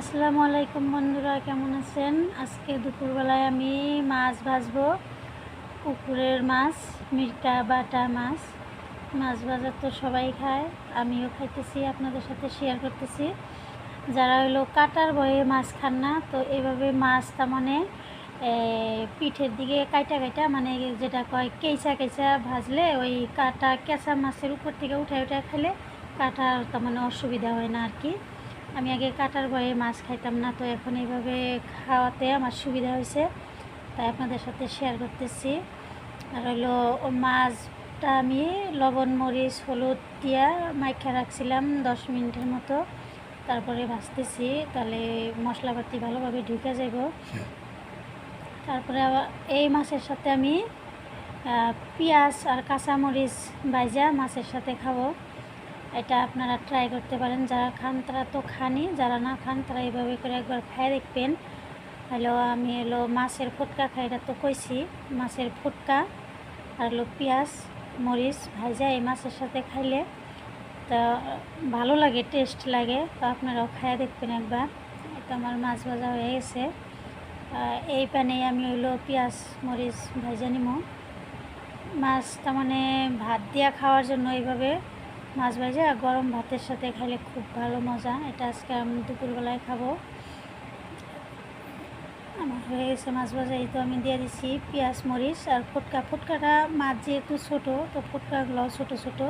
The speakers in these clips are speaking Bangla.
আসসালামু আলাইকুম বন্ধুরা, কেমন আছেন? আজকে দুপুরবেলায় আমি মাছ ভাজবো। পুকুরের মাছ, মিরকা বাটা মাছ। মাছ ভাজা তো সবাই খায়, আমিও খাইতেছি, আপনাদের সাথে শেয়ার করতেছি। যারা হলো কাটার ভয়ে মাছ খান না, তো এভাবে মাছ তার মানে পিঠের দিকে কাইটা কাইটা মানে যেটা কয় কেঁচা কেঁচা ভাজলে ওই কাটা কেঁচা মাছের উপর থেকে উঠায় উঠায় খেলে কাটার তার মানে অসুবিধা হয় না আর কি। আমি আগে কাটার ভয়ে মাছ খাইতাম না, তো এখন এইভাবে খাওয়াতে আমার সুবিধা হয়েছে, তাই আপনাদের সাথে শেয়ার করতেছি। আর হলো মাছটা আমি লবণ মরিচ হলুদ দিয়া মাইখা রাখছিলাম 10 মিনিটের মতো, তারপরে ভাজতেছি, তাহলে মশলাপাতি ভালোভাবে ঢুকে যাব। তারপরে আবার এই মাছের সাথে আমি পেঁয়াজ আর কাঁচামরিচ ভাজা মাছের সাথে খাবো। এটা আপনারা ট্রাই করতে পারেন, যারা খান তারা তো খানি, যারা না খান তারা এইভাবে করে একবার খাই দেখবেন। আমি মাছের ফুটকা খাই, এটা তো কইছি, মাছের ফুটকা আর পেঁয়াজ মরিচ ভাজা এই মাছের সাথে খাইলে তা ভালো লাগে, টেস্ট লাগে, তো আপনারাও খাই দেখবেন একবার। এটা আমার মাছ ভাজা হয়ে গেছে। এই প্যানে আমি পেঁয়াজ মরিচ ভাজা নিব। মাছটা মানে ভাত দিয়া খাওয়ার জন্য এইভাবে মাছ ভাজা গরম ভাতের সাথে খাইলে খুব ভালো মজা। এটা আজকে আমি দুপুরবেলায় খাবো। আমার হয়ে গেছে মাছ ভাজা, এই তো আমি দিয়ে দিচ্ছি পেঁয়াজ মরিচ আর ফুটকাটা মাছ যেহেতু ছোটো, তো ফুটকাগুলো ছোটো ছোটো,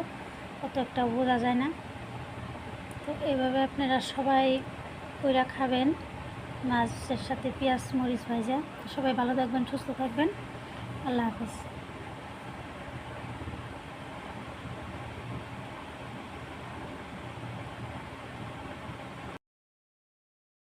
অত একটা বোঝা যায় না। তো এইভাবে আপনারা সবাই কইরা খাবেন মাছের সাথে পেঁয়াজ মরিচ ভাজা। সবাই ভালো থাকবেন, সুস্থ থাকবেন। আল্লাহ হাফেজ।